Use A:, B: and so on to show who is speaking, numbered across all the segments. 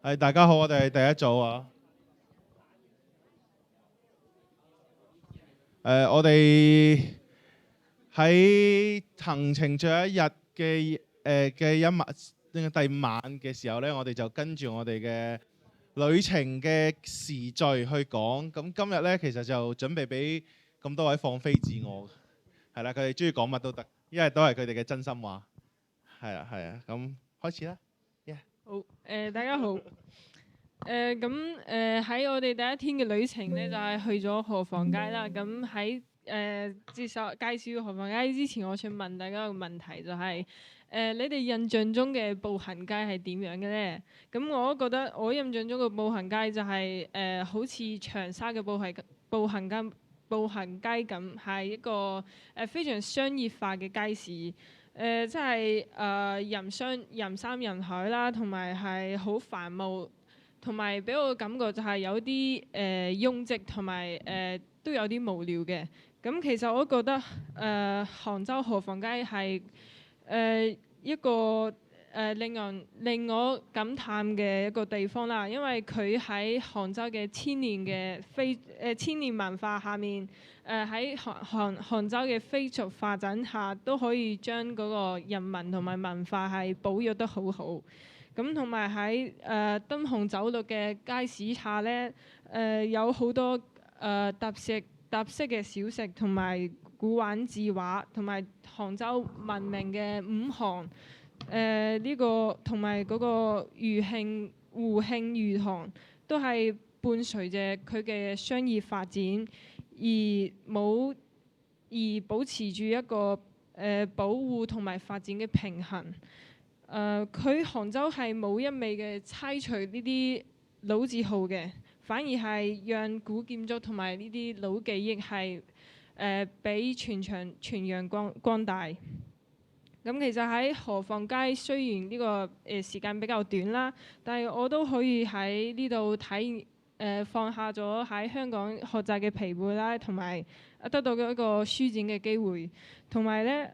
A: 大家好，我哋係第一組啊。我哋喺行程最後一日嘅一晚，第五晚嘅時候呢，我哋就跟住我哋嘅旅程嘅時序去講。咁今日呢，其實就準備俾咁多位放飛自我，係啦，佢哋中意講乜都得，因為都係佢哋嘅真心話。係啊，係啊，咁開始啦。
B: 好，大家好。喺我哋第一天嘅旅程咧，就係去咗河房街啦。咁喺介紹河房街之前，我想問大家一個問題，就係你哋印象中嘅步行街係點樣嘅咧？咁我都覺得我印象中嘅步行街就係好似長沙嘅步行街咁，係一個非常商業化嘅街市。即係人山人海啦，同埋係好繁忙，同埋俾我嘅感覺就係有啲擁擠，同埋都有啲無聊嘅。咁其實我都覺得杭州河房街係一個令我感嘆嘅一個地方啦，因為佢喺杭州嘅千年文化下面，喺杭州嘅飛速發展下，都可以將嗰個人文同埋文化係保育得好好。咁同埋喺燈紅酒綠嘅街市下呢，有好多特色嘅小食，同埋古玩字畫，同埋杭州聞名嘅五行。呢個同埋嗰個胡慶餘堂都係伴隨着佢嘅商業發展，而保持住一個保護同埋發展嘅平衡。佢杭州係冇一味嘅拆除呢啲老字號嘅，反而係讓古建築同埋呢啲老記憶係俾全場傳揚光大。咁其實喺河房街雖然呢個時間比較短啦，但係我都可以喺呢度放下咗喺香港學習嘅疲憊啦，同埋得到一個舒展嘅機會，同埋咧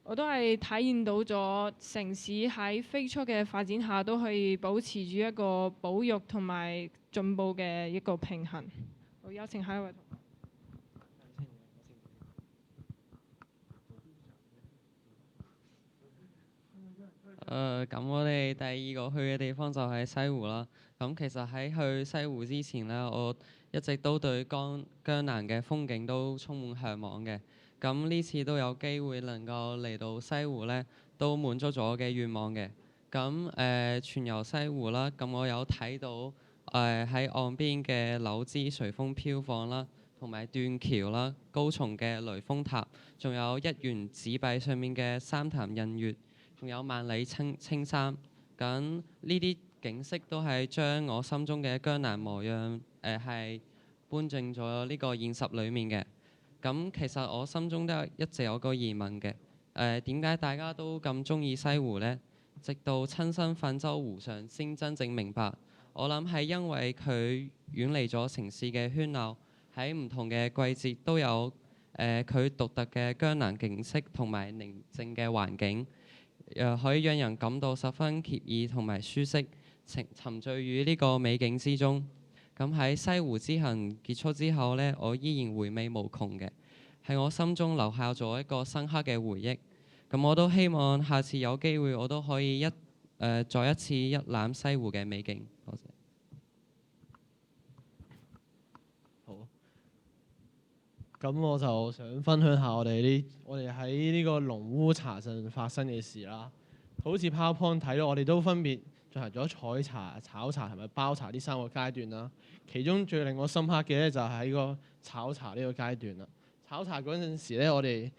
B: 我都係體驗到咗城市喺飛速嘅發展下都可以保持住一個保育同埋進步嘅一個平衡。好，有請下一位同學。
C: 咁我哋第二個去嘅地方就係西湖啦。咁其實喺去西湖之前呢，我一直都對江南嘅風景都充滿向往嘅。咁呢次都有機會能夠嚟到西湖呢，都滿足咗我嘅願望嘅。咁全遊西湖啦，咁我有睇到喺岸邊嘅柳枝隨風飄放啦，同埋斷橋啦、高松嘅雷峰塔，仲有一元紙幣上面嘅三潭印月。仲有萬里青山，咁呢啲景色都係將我心中嘅江南模樣係搬進咗呢個現實裡面嘅。咁其實我心中都一直有個疑問嘅，點解大家都咁中意西湖呢？直到親身泛舟湖上，先真正明白。我諗係因為佢遠離咗城市嘅喧鬧，喺唔同嘅季節都有佢獨特嘅江南景色同埋寧靜嘅環境。可以讓人感到十分愜意同埋舒適，沉醉於呢個美景之中。咁喺西湖之行結束之後呢，我依然回味無窮嘅，係我心中留下咗一個深刻嘅回憶。咁我都希望下次有機會，我都可以再一次一覽西湖嘅美景。多謝。
D: 好，咁我就想分享下我哋喺呢個龍烏茶陣發生嘅事啦。好似 PowerPoint 睇到，我哋都分別進行咗採茶、炒茶同埋包茶呢三個階段啦。其中最令我深刻嘅咧就係喺個炒茶呢個階段啦。炒茶嗰陣時咧，我哋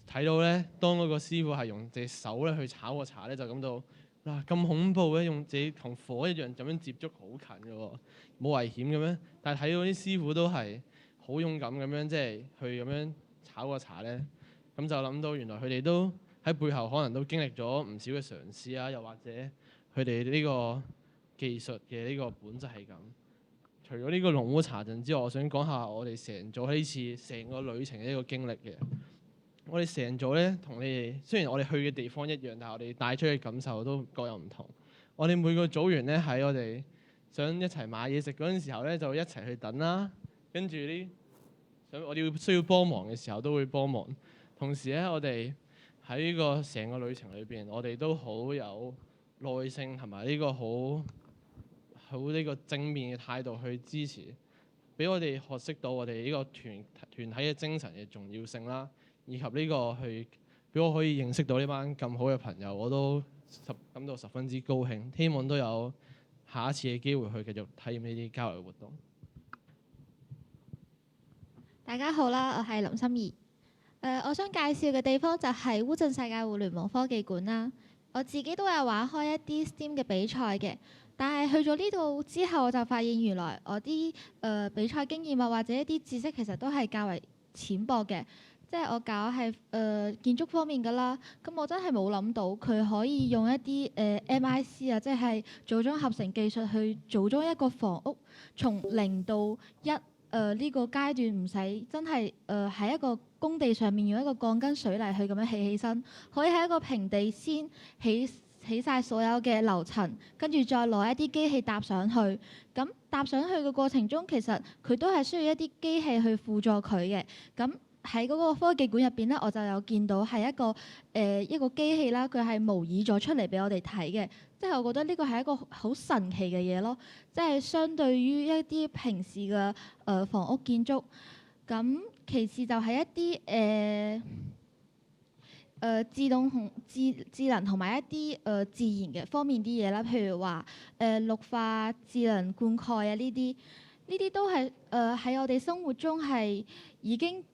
D: 睇到咧，當嗰個師傅係用隻手咧去炒個茶咧，就感到嗱咁恐怖嘅，用自己同火一樣咁樣接觸好近嘅喎，冇危險嘅咩？但係睇到啲師傅都係好勇敢咁樣，即係去咁樣炒個茶咧，咁就諗到原來佢哋都喺背後可能都經歷咗唔少嘅嘗試啊，又或者佢哋呢個技術嘅呢個本質係咁。除咗呢個龍烏茶陣之外，我想講下我哋成組呢次成個旅程嘅一個經歷嘅。我哋成組咧同你哋，雖然我哋去嘅地方一樣，但係我哋帶出嘅感受都各有唔同。我哋每個組員咧喺我哋想一齊買嘢食嗰陣時候咧，就一齊去等啦。跟住我哋需要幫忙嘅時候都會幫忙。同時咧，我哋喺呢個成個旅程裏邊，我哋都好有耐性同埋呢個好呢個正面嘅態度去支持，俾我哋學識到我哋呢個團體嘅精神嘅重要性啦，以及呢個俾我可以認識到呢班咁好嘅朋友，我都感到十分之高興。希望都有下一次嘅機會去繼續體驗呢啲交流活動。
E: 大家好啦，我係林心怡。我想介紹嘅地方就係烏鎮世界互聯網科技館啦。我自己都有玩開一啲 STEAM 嘅比賽嘅，但係去咗呢度之後，我就發現原來我啲比賽經驗啊，或者一啲知識其實都係較為淺薄嘅。即係我搞係建築方面㗎啦，咁我真係冇諗到佢可以用一啲MIC 啊，即係組裝合成技術去組裝一個房屋，從0到1呢個階段唔使真係喺一個工地上面用一個鋼筋水泥去咁樣起身，可以喺一個平地先起晒所有嘅樓層，跟住再攞一啲機器搭上去。咁搭上去嘅過程中，其實佢都係需要一啲機器去輔助佢嘅。咁喺嗰個科技館入邊咧，我就有見到係一個機器啦，佢係模擬咗出嚟俾我哋睇嘅。即係我覺得呢個係一個好神奇嘅嘢咯。即係相對於一啲平時嘅房屋建築，咁其次就係一啲自動同智能同埋一啲自然嘅方面啲嘢啦，譬如話綠化、智能灌溉啊呢啲都係喺我哋生活中係已經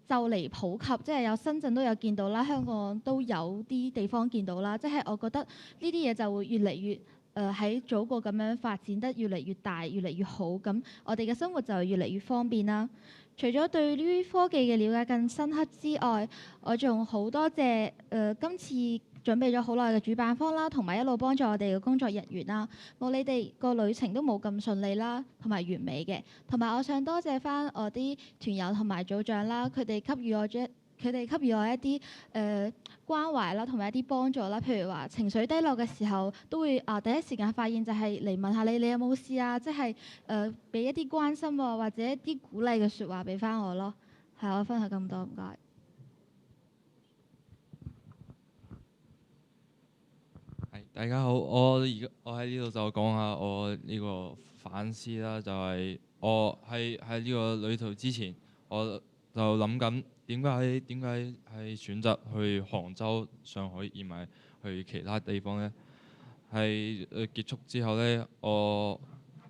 E: 就嚟普及，即係有深圳都有見到啦，香港都有啲地方見到啦。即係我覺得呢啲嘢就會越嚟越喺祖國咁樣發展得越嚟越大、越嚟越好，咁我哋嘅生活就越嚟越方便啦。除咗對於科技嘅了解更深刻之外，我仲好多謝今次準備咗好耐嘅主辦方啦，同埋一路幫助我哋嘅工作人員啦。冇你哋個旅程都冇咁順利啦，同埋完美嘅。同埋我想多謝翻我啲團友同埋組長啦，佢哋給予我一啲關懷啦，同埋一啲幫助啦。譬如話情緒低落嘅時候，都會第一時間發現就係嚟問下你有冇事啊，即係俾一啲關心喎，或者一啲鼓勵嘅説話俾翻我咯。係，我分享咁多，唔該。
F: 大家好，我喺呢度就講下我呢個反思啦，就係我喺呢個旅途之前，我就諗緊點解係選擇去杭州、上海而唔係去其他地方呢？係結束之後呢，我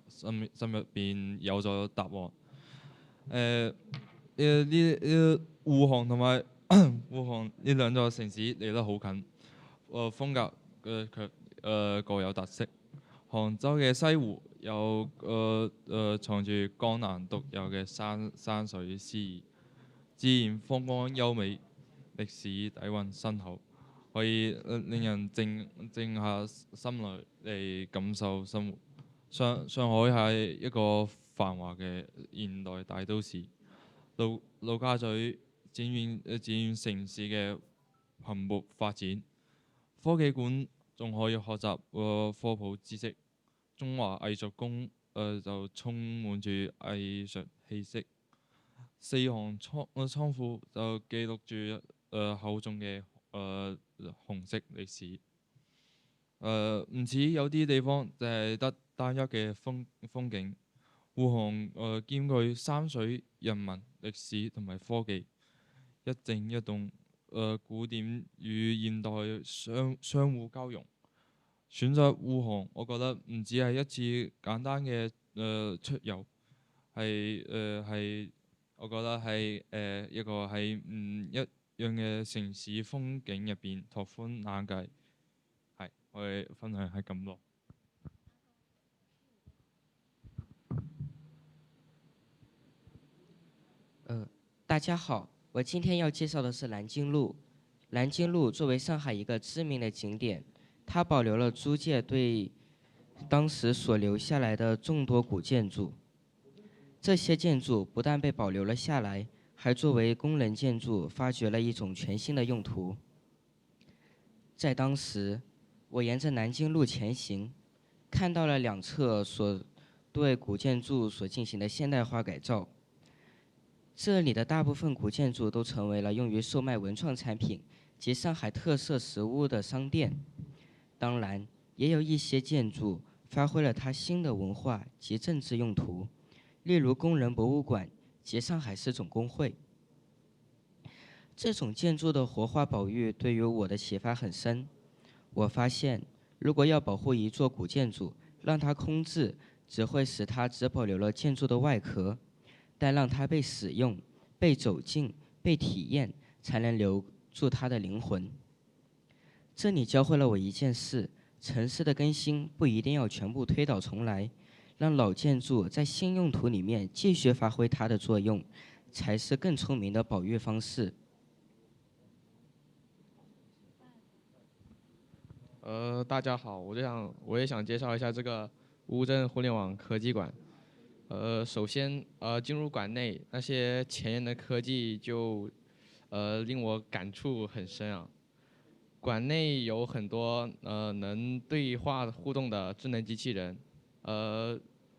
F: 心入邊有咗答案。滬杭同埋滬杭呢兩座城市離得好近，風格卻各有特色。杭州嘅西湖有藏住江南獨有嘅山水詩意，自然風光優美，歷史底蘊深厚，可以令人靜下心來嚟感受生活。上海係一個繁華嘅現代大都市，陸家嘴展現城市嘅蓬勃發展。科技館仲可以學習科普知識，中華藝術宮就充滿住藝術氣息。四行倉庫就記錄住厚重嘅紅色歷史。唔似有啲地方就係得單一嘅風景。滬杭兼具山水、人文、歷史同埋科技，一靜一動。古典與現代相互交融。選擇滬杭，我覺得唔只係一次簡單嘅出遊，我覺得係一個喺唔一樣嘅城市風景入邊拓寬眼界。係，我嘅分享係咁多。
G: 大家好，我今天要介绍的是南京路。南京路作为上海一个知名的景点，它保留了租界对当时所留下来的众多古建筑。这些建筑不但被保留了下来，还作为功能建筑发掘了一种全新的用途。在当时，我沿着南京路前行，看到了两侧所对古建筑所进行的现代化改造。这里的大部分古建筑都成为了用于售卖文创产品及上海特色食物的商店。当然，也有一些建筑发挥了它新的文化及政治用途，例如工人博物馆及上海市总工会。这种建筑的活化保育对于我的启发很深。我发现，如果要保护一座古建筑，让它空置，只会使它只保留了建筑的外壳，但让它被使用、被走进、被体验，才能留住它的灵魂。这里教会了我一件事：城市的更新不一定要全部推倒重来，让老建筑在新用途里面继续发挥它的作用，才是更聪明的保育方式。
H: 大家好，我也想介绍一下这个乌镇互联网科技馆。首先进入馆内，那些前沿的科技就令我感触很深啊。馆内有很多能对话互动的智能机器人，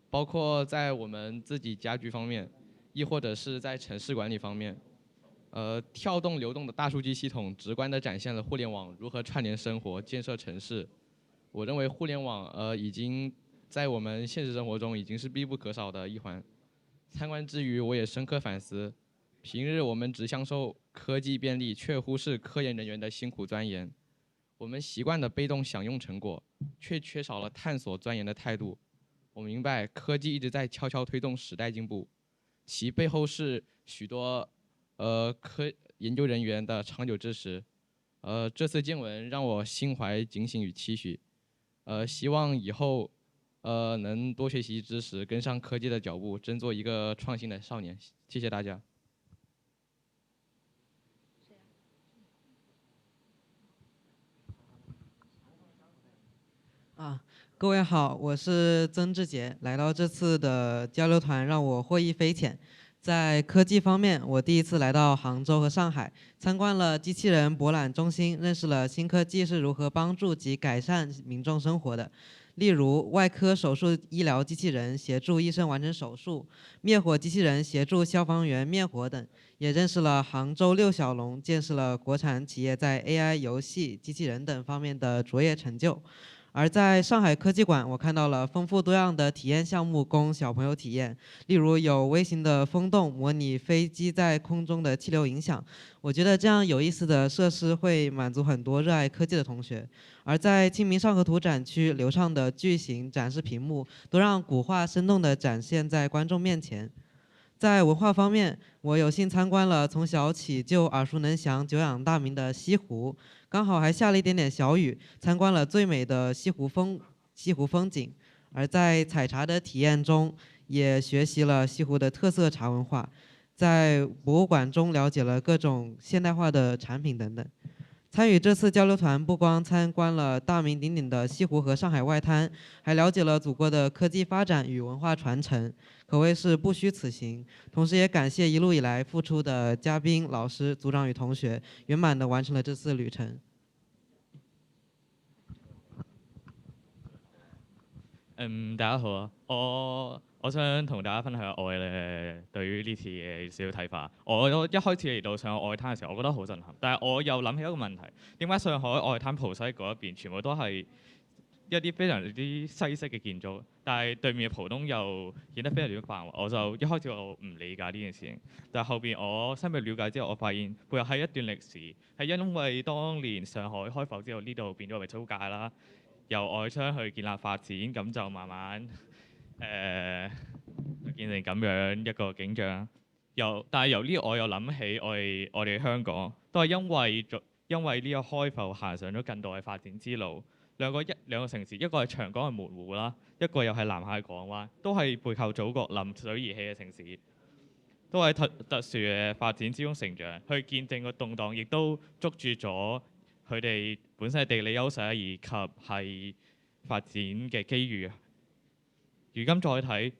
H: 包括在我们自己家居方面，亦或者是在城市管理方面。跳动流动的大数据系统直观地展现了互联网如何串联生活、建设城市。我认为互联网已经在我们现实生活中已经是必不可少的一环。参观之余，我也深刻反思，平日我们只享受科技便利，却忽视科研人员的辛苦钻研。我们习惯的被动享用成果，却缺少了探索钻研的态度。我明白，科技一直在悄悄推动时代进步，其背后是许多研究人员的长久支持。这次见闻让我心怀警醒与期许。希望以后能多学习知识，跟上科技的脚步，真做一个创新的少年。谢谢大家。
I: 各位好，我是曾志杰。来到这次的交流团，让我获益匪浅。在科技方面，我第一次来到杭州和上海，参观了机器人博览中心，认识了新科技是如何帮助及改善民众生活的。例如，外科手术医疗机器人协助医生完成手术，灭火机器人协助消防员灭火等。也认识了杭州六小龙，见识了国产企业在 AI、游戏、机器人等方面的卓越成就。而在上海科技馆，我看到了丰富多样的体验项目供小朋友体验，例如有微型的风洞，模拟飞机在空中的气流影响。我觉得这样有意思的设施会满足很多热爱科技的同学。而在清明上河图展区，流畅的巨型展示屏幕都让古画生动地展现在观众面前。在文化方面，我有幸参观了从小起就耳熟能详、久仰大名的西湖，刚好还下了一点点小雨，参观了最美的西湖风景。而在采茶的体验中，也学习了西湖的特色茶文化，在博物馆中了解了各种现代化的产品等等。参与这次交流团，不光参观了大名鼎鼎的西湖和上海外滩，还了解了祖国的科技发展与文化传承，可谓是不虚此行。同时也感谢一路以来付出的嘉宾、老师、组长与同学，圆满地完成了这次旅程。
J: 大家好啊！我想同大家分享下我嘅對於呢次嘅少少睇法。我一開始嚟到上海外灘嘅時候，我覺得好震撼。但係我又諗起一個問題：點解上海外灘浦西嗰一邊全部都係一啲非常之西式嘅建築，但係對面嘅浦東又顯得非常之繁華？我就一開始我唔理解呢件事情，但係後邊我深入了解之後，我發現背後係一段歷史，係因為當年上海開埠之後，呢度變咗為租界啦。由外商去建立發展，咁就慢慢變成咁樣一個景象。但係由呢，我又諗起我哋香港都係因為呢個開埠行上咗近代嘅發展之路。兩個城市，一個係長江嘅門戶啦，一個又係南下嘅港灣，都係背靠祖國臨水而起嘅城市，都喺特殊嘅發展之中成長，去見證個動盪，亦都捉住咗佢哋本身嘅地理優勢以及係發展嘅機遇。如今再睇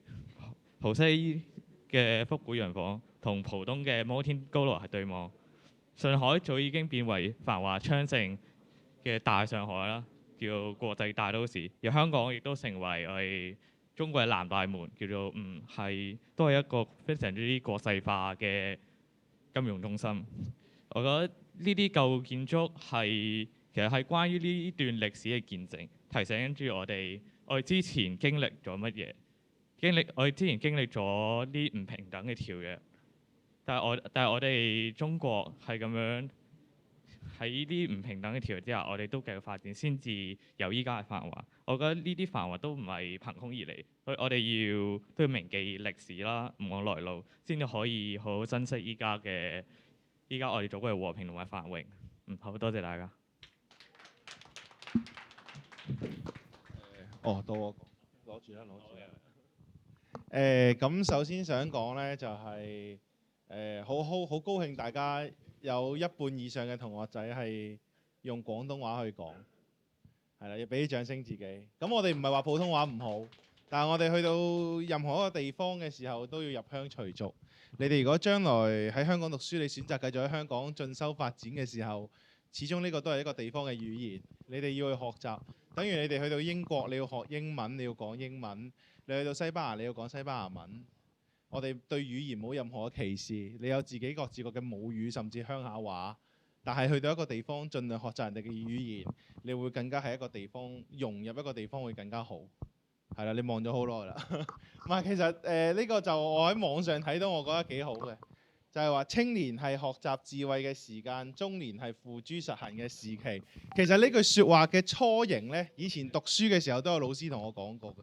J: 浦西嘅復古洋房同浦東嘅摩天高樓係對望，上海早已經變為繁華昌盛嘅大上海啦。叫做國際大都市，而香港亦都成為我哋中國嘅南大門，叫做都係一個非常之國際化嘅金融中心。我覺得呢啲舊建築其實係關於呢段歷史嘅見證，提醒住我哋之前經歷咗乜嘢，我哋之前經歷咗啲唔平等嘅條約，但係我哋中國係咁樣喺呢啲唔平等嘅條約之下，我哋都繼續發展，先至有依家嘅繁華。我覺得呢啲繁華都唔係憑空而嚟，所以我哋都要銘記歷史啦，唔忘來路，先至可以好好珍惜依家我哋祖國嘅和平同埋繁榮。好多謝大家。
A: 到我攞住啦。咁首先想講呢，就係好高興大家有一半以上嘅同學仔係用廣東話去講，係啦，要俾啲掌聲自己。咁我哋唔係話普通話唔好，但係我哋去到任何一個地方嘅時候都要入鄉隨俗。你哋如果將來喺香港讀書，你選擇繼續喺香港進修發展嘅時候，始終呢個都係一個地方嘅語言，你哋要去學習。等於你哋去到英國，你要學英文，你要講英文；你去到西班牙，你要講西班牙文。我哋對語言冇任何嘅歧視，你有自己各自嘅母語，甚至鄉下話。但係去到一個地方，盡量學習人哋嘅語言，你會更加喺一個地方融入一個地方會更加好。係啦，你望咗好耐啦。唔係，其實呢個就我喺網上睇到，我覺得幾好嘅，就係話青年係學習智慧嘅時間，中年係付諸實行嘅時期。其實呢句説話嘅雛形呢，以前讀書嘅時候都有老師同我講過嘅。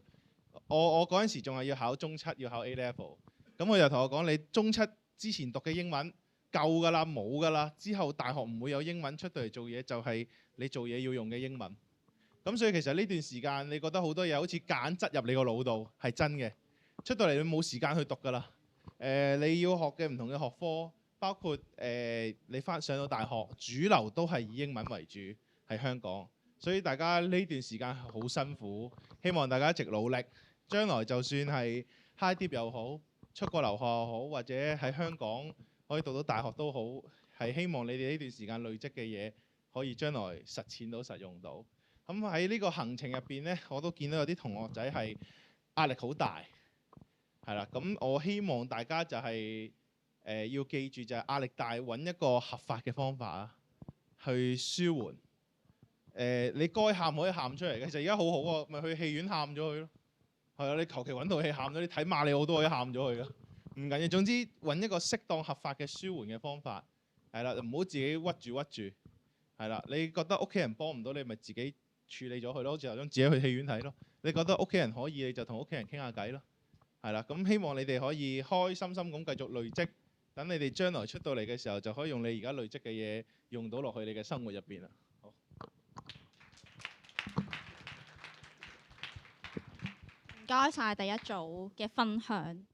A: 我嗰陣時仲係要考中七，要考 A level。咁佢就同我講：你中七之前讀嘅英文夠㗎啦，冇㗎啦。之後大學唔會有英文，出到嚟做嘢就係你做嘢要用嘅英文。咁所以其實呢段時間，你覺得好多嘢好似夾硬擠入你個腦度係真嘅，出到嚟你冇時間去讀㗎啦。你要學嘅唔同嘅學科，包括你上到大學，主流都係以英文為主，喺香港。所以大家呢段時間好辛苦，希望大家一直努力，將來就算係 high dip 又好，出國留學又好，或者喺香港可以讀到大學都好，係希望你哋呢段時間累積嘅嘢可以將來實踐到、實用到。咁喺呢個行程入邊呢，我都見到有啲同學仔係壓力好大，係啦。咁我希望大家就係要記住，就係壓力大揾一個合法嘅方法啊，去舒緩。你該喊可以喊出嚟嘅，其實而家好好啊，咪去戲院喊咗佢咯。係啊，你求其揾套戲喊咗，你睇馬里奧都可以喊咗佢㗎，唔緊要。總之揾一個適當合法嘅舒緩嘅方法，係啦，唔好自己屈住，係啦。你覺得屋企人幫唔到你，咪自己處理咗佢咯，好似頭先自己去戲院睇咯。你覺得屋企人可以，你就同屋企人傾下偈咯，係啦。咁希望你哋可以開開心心咁繼續累積，等你哋將來出到嚟嘅時候，就可以用你而家累積嘅嘢用到落去你嘅生活入邊啦。好，
K: 唔該晒第一組嘅分享。